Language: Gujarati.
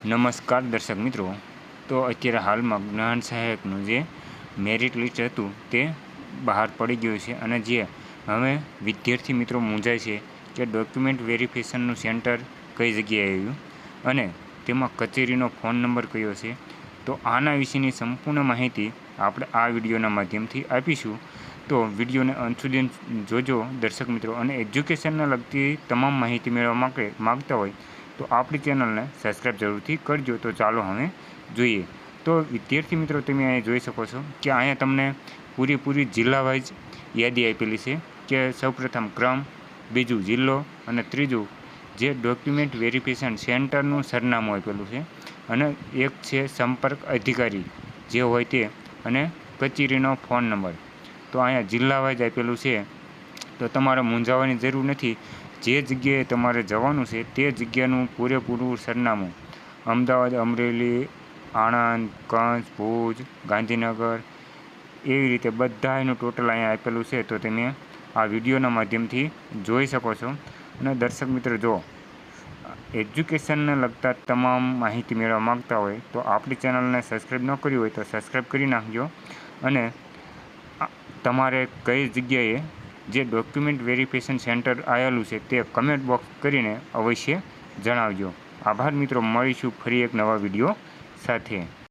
નમસ્કાર દર્શક મિત્રો, તો અત્યારે હાલમાં જ્ઞાન સહાયકનું જે મેરિટ લિસ્ટ હતું તે બહાર પડી ગયું છે અને જે હવે વિદ્યાર્થી મિત્રો મૂંઝાય છે કે ડોક્યુમેન્ટ વેરિફિકેશનનું સેન્ટર કઈ જગ્યાએ આવ્યું અને તેમાં કચેરીનો ફોન નંબર કયો છે. તો આના વિશેની સંપૂર્ણ માહિતી આપણે આ વિડીયોના માધ્યમથી આપીશું. તો વિડીયોને અંત સુધી જોજો દર્શક મિત્રો, અને એજ્યુકેશનને લગતી તમામ માહિતી મેળવવા માગતા હોય તો આપણી ચેનલને સબસ્ક્રાઈબ જરૂરથી કરજો. તો ચાલો હવે જોઈએ. તો વિદ્યાર્થી મિત્રો, તમે અહીંયા જોઈ શકો છો કે અહીંયા તમને પૂરી જિલ્લા વાઇઝ યાદી આપેલી છે કે સૌપ્રથમ ક્રમ, બીજું જિલ્લો અને ત્રીજું જે ડોક્યુમેન્ટ વેરિફિકેશન સેન્ટરનું સરનામું આપેલું છે, અને એક છે સંપર્ક અધિકારી જે હોય તે, અને કચેરીનો ફોન નંબર. તો અહીંયા જિલ્લા વાઇઝ આપેલું છે, તો તમારે મૂંઝાવાની જરૂર નથી. જે જગ્યાએ તમારે જવાનું છે તે જગ્યાનું પૂરેપૂરું સરનામું અમદાવાદ, અમરેલી, આણંદ, કચ્છ, ભુજ, ગાંધીનગર, એવી રીતે બધા એનું ટોટલ અહીંયા આપેલું છે. તો તમે આ વિડીયોના માધ્યમથી જોઈ શકો છો. અને દર્શક મિત્રો, જો એજ્યુકેશનને લગતા તમામ માહિતી મેળવવા માગતા હોય તો આપણી ચેનલને સબસ્ક્રાઈબ ન કરી હોય તો સબસ્ક્રાઈબ કરી નાખજો. અને તમારે કઈ જગ્યાએ જે ડોક્યુમેન્ટ વેરિફિકેશન સેન્ટર આવેલું છે તે કમેન્ટ બોક્સ કરીને અવશ્ય જણાવજો. આભાર મિત્રો, મળીશું ફરી એક નવા વિડીયો સાથે.